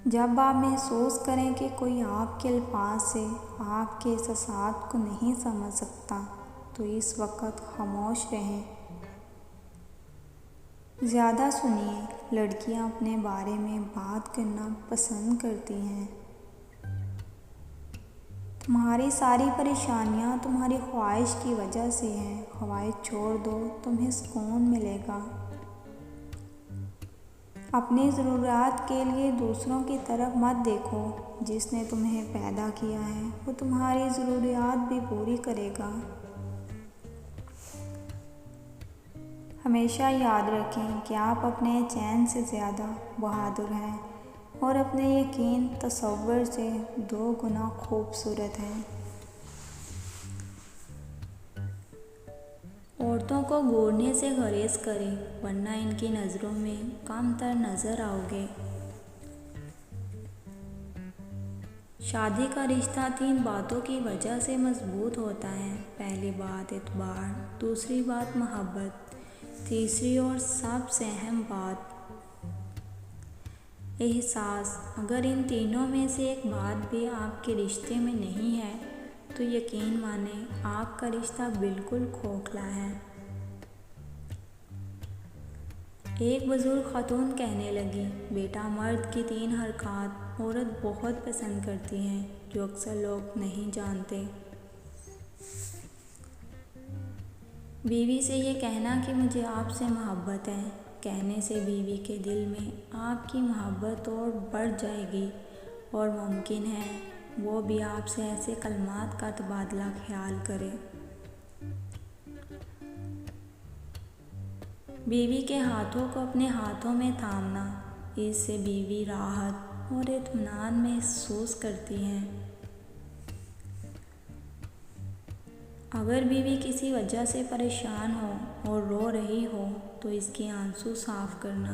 जब आप महसूस करें कि कोई आपके अल्फाज से आपके एहसासात को नहीं समझ सकता, तो इस वक्त खामोश रहें। ज़्यादा सुनिए। लड़कियां अपने बारे में बात करना पसंद करती हैं। तुम्हारी सारी परेशानियां तुम्हारी ख्वाहिश की वजह से हैं। ख्वाहिश छोड़ दो, तुम्हें सुकून मिलेगा। अपनी ज़रूरत के लिए दूसरों की तरफ मत देखो। जिसने तुम्हें पैदा किया है वो तुम्हारी ज़रूरियात भी पूरी करेगा। हमेशा याद रखें कि आप अपने चैन से ज़्यादा बहादुर हैं और अपने यकीन तसव्वुर से 2 गुना खूबसूरत हैं। औरतों को घूरने से गुरेज करें, वरना इनकी नज़रों में कमतर नज़र आओगे। शादी का रिश्ता 3 बातों की वजह से मजबूत होता है। पहली बात एतबार, दूसरी बात मोहब्बत, तीसरी और सबसे अहम बात एहसास। अगर इन तीनों में से एक बात भी आपके रिश्ते में नहीं है तो यकीन माने आपका रिश्ता बिल्कुल खोखला है। एक बुजुर्ग खातून कहने लगी, बेटा मर्द की 3 हरकत औरत बहुत पसंद करती हैं जो अक्सर लोग नहीं जानते। बीवी से ये कहना कि मुझे आपसे मोहब्बत है, कहने से बीवी के दिल में आपकी मोहब्बत और बढ़ जाएगी और मुमकिन है वो भी आपसे ऐसे कलमात का तबादला ख्याल करे। बीवी के हाथों को अपने हाथों में थामना, इससे बीवी राहत और इत्मीनान महसूस करती हैं। अगर बीवी किसी वजह से परेशान हो और रो रही हो तो इसके आंसू साफ करना।